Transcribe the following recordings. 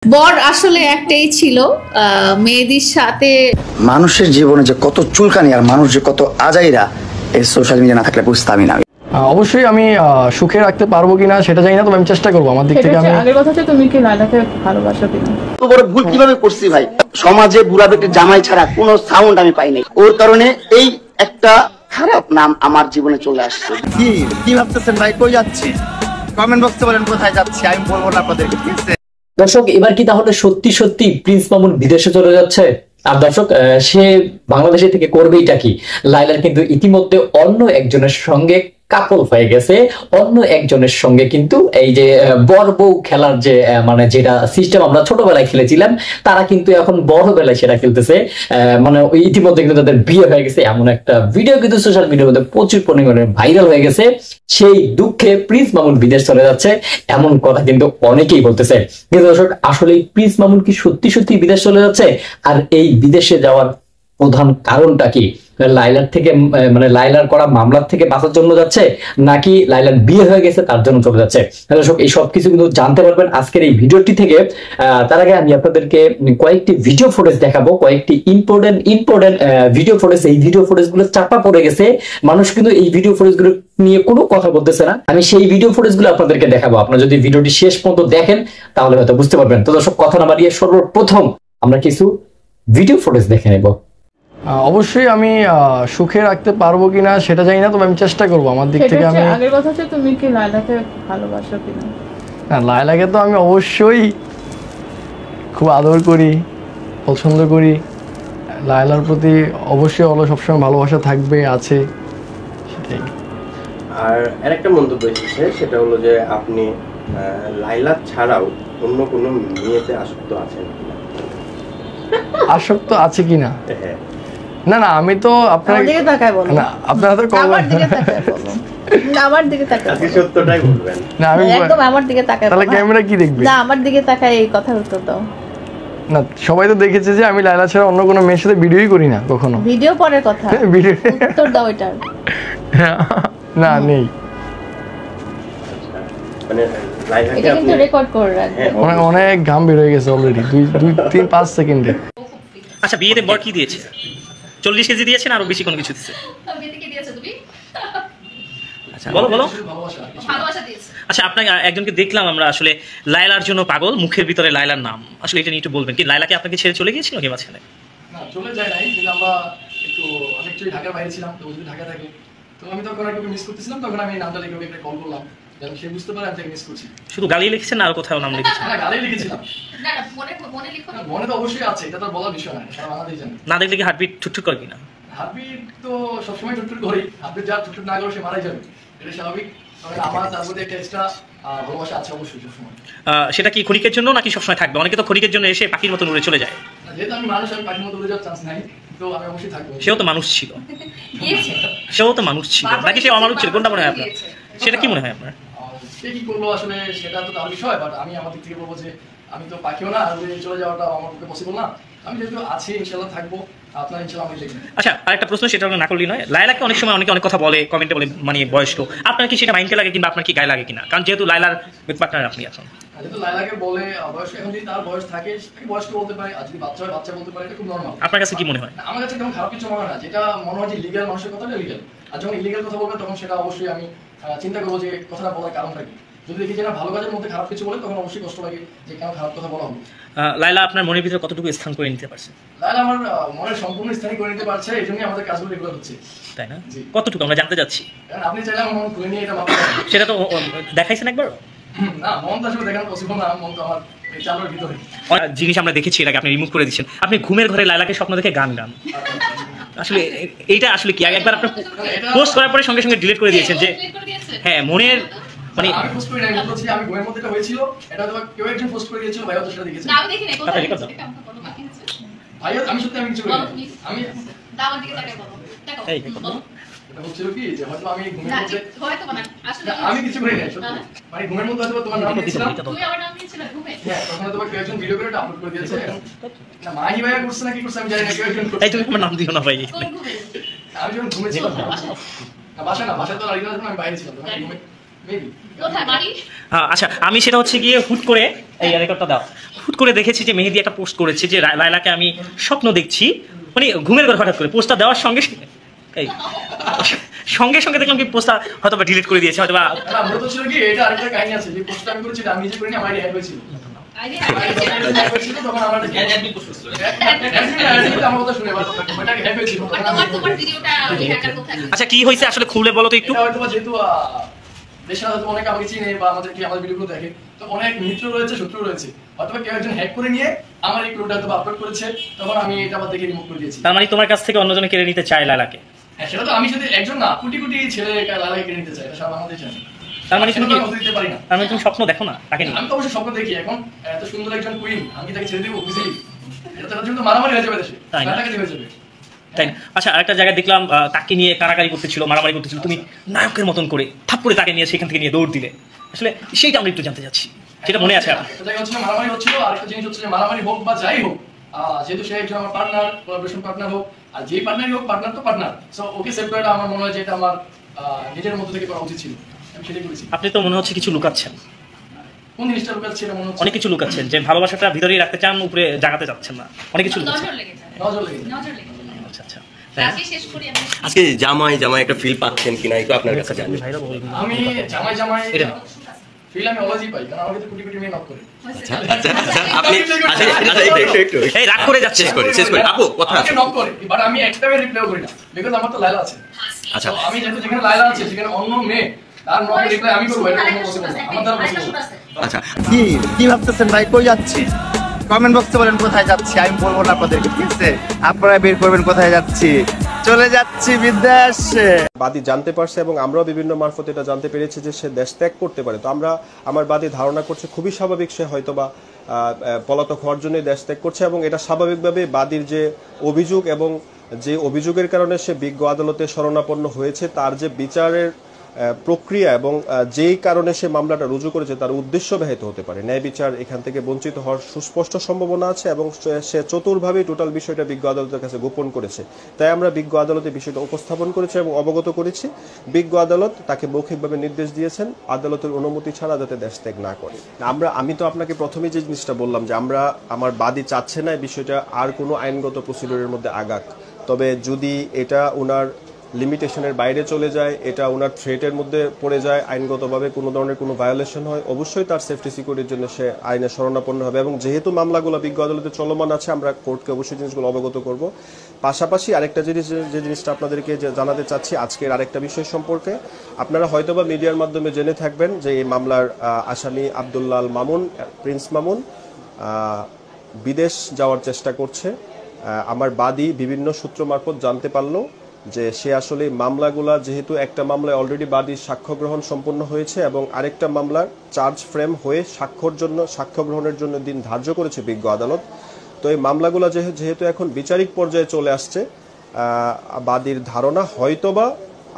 বর আসলে একটাই ছিল মেয়েদের সাথে। মানুষের জীবনে যে কত চুলকানি আর মানুষ যে কত আজাইরা এই সোশ্যাল মিডিয়া না থাকলে বুঝতামই না। অবশ্যই আমি সুখে রাখতে পারবো কিনা সেটা জানি না, তবে আমি চেষ্টা করবো আমার দিক থেকে। আমি আগের কথা হচ্ছে তুমি কি লাইলাকে ভালোবাসো কিনা? তো বড় ভুল কিভাবে করছি ভাই, সমাজে বুড়া বেটে জামাই ছাড়া কোনো সাউন্ড আমি পাই নাই, ওর কারণে এই একটা খারাপ নাম আমার জীবনে চলে আসছে। কি ভাবতেছেন ভাই, কই যাচ্ছি? কমেন্ট বক্সে বলেন কোথায় যাচ্ছি, আমি বলবো না আপনাদেরকে, ঠিক আছে? দর্শক, এবার কি তাহলে সত্যি সত্যি প্রিন্স মামুন বিদেশে চলে যাচ্ছে? আর দর্শক, সে বাংলাদেশে থেকে করবেইটা কি? লাইলার কিন্তু ইতিমধ্যে অন্য একজনের সঙ্গে কাপল হয়ে গেছে। অন্য একজনের সঙ্গে কিন্তু এই যে বর বউ খেলার যে মানে যেটা সিস্টেম আমরা ছোটবেলায় খেলেছিলাম, তারা কিন্তু এখন বড় বেলায় সেটা খেলতেছে। মানে ইতিমধ্যে কিন্তু তাদের বিয়ে হয়ে গেছে, এমন একটা ভিডিও কিন্তু সোশ্যাল মিডিয়ার মধ্যে প্রচুর পরিমাণে ভাইরাল হয়ে গেছে। সেই দুঃখে প্রিন্স মামুন বিদেশ চলে যাচ্ছে এমন কথা কিন্তু অনেকেই বলতেছে। কিন্তু দর্শক, আসলে প্রিন্স মামুন কি সত্যি সত্যি বিদেশ চলে যাচ্ছে? আর এই বিদেশে যাওয়ার প্রধান কারণটা কি? লাইলার থেকে মানে লাইলার করা মামলার থেকে বাঁচার জন্য যাচ্ছে, নাকি লাইলার বিয়ে হয়ে গেছে তার জন্য চলে যাচ্ছে? দর্শক, এই সব কিছু কিন্তু জানতে পারবেন আজকের এই ভিডিওটি থেকে। তার আগে আমি আপনাদেরকে কয়েকটি ভিডিও ফুটেজ দেখাবো, কয়েকটি ইম্পর্টেন্ট ভিডিও ফুটেজ। এই ভিডিও ফুটেজ গুলো চাপা পড়ে গেছে, মানুষ কিন্তু এই ভিডিও ফুটেজ গুলো নিয়ে কোনো কথা বলতেছে না। আমি সেই ভিডিও ফুটেজ গুলো আপনাদেরকে দেখাবো, আপনারা যদি ভিডিওটি শেষ পর্যন্ত দেখেন তাহলে হয়তো বুঝতে পারবেন। তো দর্শক, কথা না বাড়িয়ে সর্বপ্রথম আমরা কিছু ভিডিও ফুটেজ দেখে নেব। অবশ্যই আমি সুখে রাখতে পারবো কিনা সেটা জানি না, তবে আমি চেষ্টা করবো আমার দিক থেকে। আমি আগের কথা হচ্ছে তুমি কি লাইলাকে ভালোবাসো কিনা? না, লাইলাকে তো আমি অবশ্যই খুব আদর করি, পছন্দ করি। লাইলার প্রতি অবশ্যই সবসময় ভালোবাসা থাকবে, আছে, সেটাই। আর আরেকটা মন্তব্য এসেছে, সেটা হলো যে আপনি লাইলা ছাড়াও অন্য কোনো মেয়েতে আসক্ত আছেন কিনা? আসক্ত আছে কিনা? হ্যাঁ। না না, আমি তো আপনার দিকে তাকায় বলো না, আপনারা তো আমার দিকে তাকায় বলো, আমার দিকে তাকায় আজকে সত্যটাই বলবেন। না, আমি একদম আমার দিকে তাকায়। তাহলে ক্যামেরা কি দেখবে? না, আমার দিকে তাকায় এই কথার উত্তর দাও। না, সবাই তো দেখেছে যে আমি লাইলা ছাড়া অন্য কোনো মেয়ের সাথে ভিডিওই করি না কখনো। ভিডিও পরের কথা, ভিডিও উত্তর দাও এটার। না, নেই। মানে লাইলাকে এটা কিন্তু আপনি রেকর্ড করে রাখবেন। অনেক ঘাম বের হয়ে গেছে অলরেডি, 2-3-5 সেকেন্ডে। আচ্ছা, বিয়েতে বর কি দিয়েছে? 40 কেজি দিয়েছে না আরো বেশি কোনো কিছু দিয়েছে? বিয়েতে কি দিয়েছো তুমি? আচ্ছা, বলো। ভালোবাসা দিয়েছে। আচ্ছা, আপনাকে একজনকে দেখলাম আমরা, আসলে লায়লার জন্য পাগল, মুখের ভিতরে লায়লার নাম। আসলে এটা নিয়ে একটু বলবেন কি? লায়লাকে আপনাকে ছেড়ে চলে গিয়েছিল কি মাঝখানে? না, চলে যায় নাই, কিন্তু আমরা একটু অনেকটাই ঢাকার বাইরে ছিলাম। তো যদি ঢাকা থাকে, তো আমি তখন একটু মিস করতেছিলাম, তখন আমি নামটা লিখে ওকে একটা কল করলাম, যেন সে বুঝতে পারে আমি তাকে মিস করছি। শুধু গালি লিখেছেন না আর কোথাও নাম লিখেছেন? না, গালি লিখেছিলাম। না না, মনে লিখো। মনে তো অবশ্যই আছে, এটা তো বলার বিষয় না, সারা বাংলাদেশ জানে। না দেখলে কি হার্টবিট ছুটছুট করে কিনা? হার্টবিট তো সবসময় ছুটছুট করেই, হার্টবিট যার ছুটছুট না করে সে মারাই যাবে, এটা স্বাভাবিক। তবে আমার তার মধ্যে একটা এক্সট্রা ভালোবাসা আছে অবশ্যই সবসময়। সেটা কি ক্ষণিকের জন্য নাকি সবসময় থাকবে? অনেকে তো ক্ষণিকের জন্য এসে পাখির মতো উড়ে চলে যায়। যেহেতু আমি মানুষ, আমি পাখির মতো উড়ে যাওয়ার চান্স নাই, তো আমি অবশ্যই থাকবো। সেও তো মানুষ ছিল, নাকি সে অমানুষ ছিল? কোনটা মনে হয় আপনার? সেটা কি মনে হয় আপনার? সে কি করলো আসলে সেটা তো তার বিষয়, বাট আমি আমার দিক থেকে বলবো যে আমি তো পাখিও না, আর চলে যাওয়াটা আমার পক্ষে পসিবল না। আমি যেহেতু আছি, ইনশাল্লাহ থাকবো, আপনার ইনশাল্লাহ আমি দেখবেন। আচ্ছা, আরেকটা প্রশ্ন, সেটা না করলেই নয়। লায়লাকে অনেক সময় অনেক কথা বলে, কমেন্টে বলে, মানে বয়স্ক, আপনার কি সেটা মাইন্ডে লাগে কিংবা আপনার কি গায়ে লাগে কিনা? কারণ যেহেতু লায়লার পার্টনার আপনি এখন। যেহেতু লায়লাকে বলে বয়স্ক, এখন যদি তার বয়স থাকে বয়স্ক বলতে পারে, আর যদি বাচ্চা হয় বাচ্চা বলতে পারে, এটা খুব নর্মাল। আপনার কাছে কি মনে হয়? আমার কাছে তেমন খারাপ কিছু মনে হয় না। যেটা মনে হয় যে লিগ্যাল, মানুষের কথাটা লিগ্যাল, আর যখন ইলিগ্যাল কথা বলবে তখন সেটা অবশ্যই আমি চিন্তা করবো যে কথাটা বলার কারণটা কি। যদি দেখি যে না ভালো কাজের মধ্যে খারাপ কিছু বলে, তখন অবশ্যই কষ্ট লাগে যে কেন খারাপ কথা বলা হবে। লায়লা আপনার মনের ভিতরে কতটুকু স্থান করে নিতে পারছে? লায়লা আমার মনের সম্পূর্ণ স্থায়ী করে নিতে পারছে, এই জন্যই আমাদের কাজগুলো রেগুলার হচ্ছে, তাই না? কতটুকু আমরা জানতে চাচ্ছি। আপনি চাইলে আমার মন খুলে নিয়ে এটা ভাবতে পারেন। সেটা তো দেখাইছেন একবার? না, মন তো আসলে দেখানো পসিবল না, মন তো আমার এই চালের ভিতরে। জিনিস আমরা দেখেছি এটাকে আপনি রিমুভ করে দিচ্ছেন। আপনি ঘুমের ঘরে লায়লাকে স্বপ্ন দেখে গান আসলে এইটা আসলে কি? একবার আপনার পোস্ট করার পরে সঙ্গে সঙ্গে ডিলিট করে দিয়েছেন যে হ্যাঁ মনের, মানে আমি পোস্ট করি নাই, বলছি আমি ঘুমের মধ্যে এটা হয়েছিল, এটা তো কেউ একজন পোস্ট করে দিয়েছিল, ভাইও তো সেটা দেখেছে। না, আমি দেখিনি। কোথায় দেখেছো? ভাইও, আমি সত্যি আমি কিছু করি না। আমি দাওয়ার দিকে তাকাই বলো। দেখো। এই এটা হচ্ছিল কি যে হয়তো আমি ঘুমের না, মধ্যে হয়তো না, আসলে আমি কিছু করি নাই সত্যি। মানে ঘুমের মধ্যে হয়তো তোমার নাম দিয়েছিলাম, তুমি আমার নাম দিয়েছিলে ঘুমে। হ্যাঁ, তখন হয়তো কেউ একজন ভিডিও করে এটা আপলোড করে দিয়েছে। না, মাহি ভাইয়া করছে না কি করছে আমি জানি না, কেউ একজন করছে। এই তুমি আমার নাম দিও না ভাই। কোন ঘুমে? আমি যখন ঘুমেছিলাম, না বাসা না, বাসা তো আর যখন আমি বাইরে ছিলাম, তখন ঘুমে মেবি। কোথায় বাড়ি? আচ্ছা, আমি সেটা হচ্ছে গিয়ে হুট করে এই রেকর্ডটা দাও। হুট করে দেখেছি যে মেহেদি একটা পোস্ট করেছে যে লায়লাকে আমি স্বপ্ন দেখছি, মানে ঘুমের ঘরে হঠাৎ করে পোস্টটা দেওয়ার সঙ্গে এই সঙ্গে সঙ্গে দেখলাম কি পোস্টটা হয়তো বা ডিলিট করে দিয়েছে, হয়তো বা না মূলত ছিল কি এটা আরেকটা কাহিনী আছে যে পোস্টটা আমি করেছি আমি নিজে করিনি আমার আইডি হ্যাক হয়েছিল তখন আমার অ্যাডমিন পোস্ট করছিল আমার কথা শুনে ওটা হ্যাক হয়েছিল তোমার ভিডিওটা হ্যাকার কোথায়? আচ্ছা কি হয়েছে আসলে খুলে বলো তো একটু। এটা হয়তো যেহেতু দেশের হয়তো অনেক আমাকে চিনে বা আমাদেরকে আমাদের ভিডিওগুলো দেখে, তো অনেক মিত্র রয়েছে শত্রু রয়েছে, হয়তো কেউ একজন হ্যাক করে নিয়ে আমার এই ভিডিওটা হয়তো আপলোড করেছে, তখন আমি এটা আবার দেখে রিমুভ করে দিয়েছি। তার মানে তোমার কাছ থেকে অন্যজনে কেড়ে নিতে চায় লায়লাকে? হ্যাঁ সেটা তো আমি যদি একজন না কোটি কোটি ছেলে লালাকে কিনে নিতে চাই, এটা সারা বাংলাদেশ জানে। তার মানে তুমি দিতে পারি না, তার মানে তুমি স্বপ্ন দেখো না তাকে নিয়ে? আমি তো অবশ্যই স্বপ্ন দেখি, এখন এত সুন্দর একজন কুইন আমি কি তাকে ছেড়ে দেবো বুঝলি? এটা তো কিন্তু মারামারি হয়ে যাবে দেশে, তাই না? কাটাকাটি হয়ে যাবে। তাই না? আচ্ছা আরেকটা জায়গায় দেখলাম তাকে নিয়ে কারাকারি করতেছিল, মারামারি করতেছিল, তুমি নায়কের মতন করে থাপ করে তাকে নিয়ে সেখান থেকে নিয়ে দৌড় দিলে, আসলে সেইটা আমরা একটু জানতে চাচ্ছি, সেটা মনে আছে আপনার? এটা হচ্ছে মারামারি হচ্ছিল, আর একটা জিনিস হচ্ছে যে মারামারি হোক বা যাই হোক, যেহেতু সে একজন আমার পার্টনার, কোলাবোরেশন পার্টনার হোক আর যেই পার্টনারই হোক, পার্টনার তো পার্টনার, সো ওকে সেভ করাটা আমার মনে হয় যে এটা আমার নিজের মধ্যে থেকে করা উচিত ছিল, আমি সেটাই করেছি। আপনি তো মনে হচ্ছে কিছু লুকাচ্ছেন, কোন জিনিসটা লুকাচ্ছে এটা মনে হচ্ছে? অনেক কিছু লুকাচ্ছেন, যে ভালোবাসাটা ভিতরেই রাখতে চান, উপরে জাগাতে চাচ্ছেন না, অনেক কিছু লুকাচ্ছেন। নজর লেগে যায়, নজর লেগে নজর লেগে যায়। আচ্ছা আচ্ছা রাশি শেষ করি আমি। আজকে জামাই জামাই একটা ফিল পাচ্ছেন কিনা একটু আপনার কাছে জানি। আমি জামাই জামাই এটা ফিল আমি অলওয়েজই পাই, কারণ আমাকে তো কোটি কোটি মেয়ে নক করে। আচ্ছা আচ্ছা আচ্ছা, আপনি আচ্ছা আচ্ছা একটু এই রাগ করে যাচ্ছে, শেষ করি আপু কথা আমাকে নক করে, বাট আমি একটা মেয়ে রিপ্লাই করি না, বিকজ আমার তো লায়লা আছে। আচ্ছা তো আমি যেহেতু যেখানে লায়লা আছে সেখানে অন্য মেয়ে তার নক রিপ্লাই আমি করব, এটা কোনো পসিবল না, আমার দ্বারা পসিবল না। আচ্ছা কি ভাবতেছেন ভাই কই যাচ্ছি? কমেন্ট বক্সে বলেন কোথায় যাচ্ছি, আমি বলবো না আপনাদেরকে, ঠিক আছে? আপনারা বের করবেন কোথায় যাচ্ছি। চলে যাচ্ছি বিদেশে। বাদী জানতে পারছে এবং আমরাও বিভিন্ন মারফত এটা জানতে পেরেছি যে সে দেশ ত্যাগ করতে পারে। তো আমার বাদী ধারণা করছে খুবই স্বাভাবিক সে হয়তোবা পলাতক হওয়ার জন্য দেশ ত্যাগ করছে, এবং এটা স্বাভাবিকভাবে বাদীর যে অভিযোগ এবং যে অভিযোগের কারণে সে বিজ্ঞ আদালতে শরণাপন্ন হয়েছে তার যে বিচারের প্রক্রিয়া এবং যেই কারণে সে মামলাটা রুজু করেছে তার উদ্দেশ্য ব্যাহত হতে পারে, ন্যায় বিচার এখান থেকে বঞ্চিত হওয়ার সুস্পষ্ট সম্ভাবনা আছে, এবং সে চতুরভাবে টোটাল বিষয়টা বিজ্ঞ আদালতের কাছে গোপন করেছে। তাই আমরা বিজ্ঞ আদালতে বিষয়টা উপস্থাপন করেছি এবং অবগত করেছি। বিজ্ঞ আদালত তাকে মৌখিকভাবে নির্দেশ দিয়েছেন আদালতের অনুমতি ছাড়া যাতে দেশ ত্যাগ না করে। আমি তো আপনাকে প্রথমেই যে জিনিসটা বললাম যে আমার বাদী চাচ্ছে না এই বিষয়টা আর কোনো আইনগত প্রসিডিউরের মধ্যে আগাক, তবে যদি এটা ওনার লিমিটেশনের বাইরে চলে যায়, এটা ওনার থ্রেটের মধ্যে পড়ে যায়, আইনগতভাবে কোনো ধরনের কোনো ভায়োলেশন হয়, অবশ্যই তার সেফটি সিকিউরিটির জন্য সে আইনে শরণাপন্ন হবে। এবং যেহেতু মামলাগুলো বিজ্ঞ আদালতে চলমান আছে আমরা কোর্টকে অবশ্যই জিনিসগুলো অবগত করব। পাশাপাশি আরেকটা জিনিস যে জিনিসটা আপনাদেরকে জানাতে চাচ্ছি আজকের আরেকটা বিষয় সম্পর্কে, আপনারা হয়তোবা মিডিয়ার মাধ্যমে জেনে থাকবেন যে এই মামলার আসামি আব্দুল্লাহ মামুন, প্রিন্স মামুন বিদেশ যাওয়ার চেষ্টা করছে। আমার বাদী বিভিন্ন সূত্র মারফত জানতে পারলো যে সে আসলে মামলাগুলা, যেহেতু একটা মামলায় অলরেডি বাদীর সাক্ষ্য গ্রহণ সম্পন্ন হয়েছে এবং আরেকটা মামলার চার্জ ফ্রেম হয়ে সাক্ষ্য গ্রহণের জন্য দিন ধার্য করেছে বিজ্ঞ আদালত। তো এই মামলাগুলা যেহেতু এখন বিচারিক পর্যায়ে চলে আসছে, বাদীর ধারণা হয়তোবা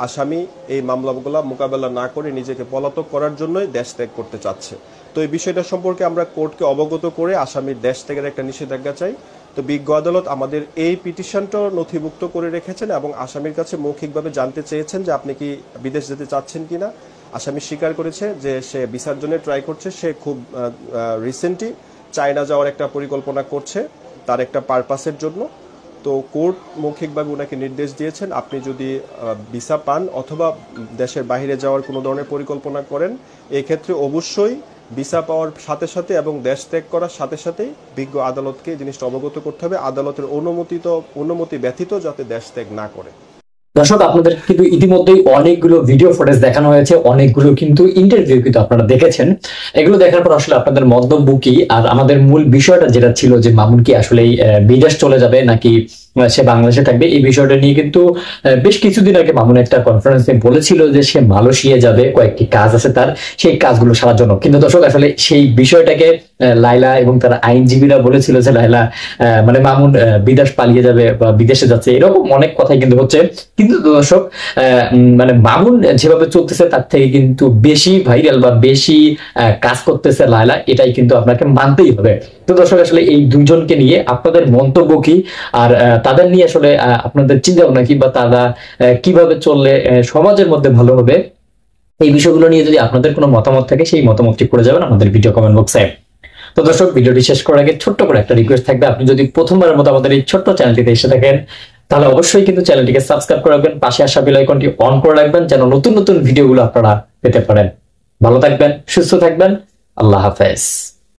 আসামি এই মামলাগুলা মোকাবেলা না করে নিজেকে পলাতক করার জন্যই দেশ ত্যাগ করতে চাচ্ছে। তো এই বিষয়টা সম্পর্কে আমরা কোর্টকে অবগত করে আসামির দেশ ত্যাগের একটা নিষেধাজ্ঞা চাই। তো বিজ্ঞ আদালত আমাদের এই পিটিশনটাও নথিভুক্ত করে রেখেছেন এবং আসামির কাছে মৌখিকভাবে জানতে চেয়েছেন যে আপনি কি বিদেশ যেতে চাচ্ছেন কিনা। আসামি স্বীকার করেছে যে সে ভিসার জন্য ট্রাই করছে, সে খুব রিসেন্টলি চায়না যাওয়ার একটা পরিকল্পনা করছে তার একটা পারপাসের জন্য। তো কোর্ট মৌখিকভাবে ওনাকে নির্দেশ দিয়েছেন আপনি যদি ভিসা পান অথবা দেশের বাইরে যাওয়ার কোনো ধরনের পরিকল্পনা করেন, এক্ষেত্রে অবশ্যই ভিসা পাওয়ার সাথে সাথে এবং দেশ ত্যাগ করার সাথে সাথেই বিজ্ঞ আদালতকে জিনিসটা অবগত করতে হবে, আদালতের অনুমতি ব্যতীত যাতে দেশ ত্যাগ না করে। দর্শক আপনাদের কিন্তু ইতিমধ্যেই অনেকগুলো ভিডিও ফুটেজ দেখানো হয়েছে, অনেকগুলো কিন্তু ইন্টারভিউ কিন্তু আপনারা দেখেছেন। এগুলো দেখার পর আসলে আপনাদের মন্তব্য কি, আর আমাদের মূল বিষয়টা যেটা ছিল যে মামুন কি আসলে বিদেশ চলে যাবে নাকি সে বাংলাদেশে থাকবে, এই বিষয়টা নিয়ে কিন্তু বেশ কিছুদিন আগে মামুন একটা কনফারেন্সে বলেছিল যে সে মালয়েশিয়া যাবে, কয়েকটি কাজ আছে তার, সেই কাজগুলো সারার জন্য। কিন্তু দর্শক আসলে সেই বিষয়টাকে লায়লা এবং তার আইনজীবীরা বলেছিল যে লায়লা মানে মামুন বিদেশ পালিয়ে যাবে বা বিদেশে যাচ্ছে, এরকম অনেক কথাই কিন্তু হচ্ছে। কিন্তু দর্শক মানে মামুন যেভাবে চলতেছে তার থেকে কিন্তু বেশি ভাইরাল বা বেশি কাজ করতেছে লায়লা, এটাই কিন্তু আপনাকে মানতেই হবে। তো দর্শক আসলে এই দুইজনকে নিয়ে আপনাদের মন্তব্য কি, আর তাদের নিয়ে আসলে আপনাদের চিন্তা ভাবনা কি, বা তারা কিভাবে চললে সমাজের মধ্যে ভালো হবে, এই বিষয়গুলো নিয়ে যদি আপনাদের কোনো মতামত থাকে সেই মতামতটি করে যাবেন আমাদের ভিডিও কমেন্ট বক্সে। তো দর্শক, ভিডিওটি শেষ করার আগে ছোট্ট করে একটা রিকোয়েস্ট থাকবে, আপনি যদি প্রথমবারের মতো আমাদের এই ছোট্ট চ্যানেলটিতে এসে থাকেন তাহলে অবশ্যই কিন্তু চ্যানেলটিকে সাবস্ক্রাইব করে রাখবেন, পাশে আসা বেল আইকনটি অন করে রাখবেন যেন নতুন নতুন ভিডিওগুলো আপনারা পেতে পারেন। ভালো থাকবেন, সুস্থ থাকবেন, আল্লাহ হাফেজ।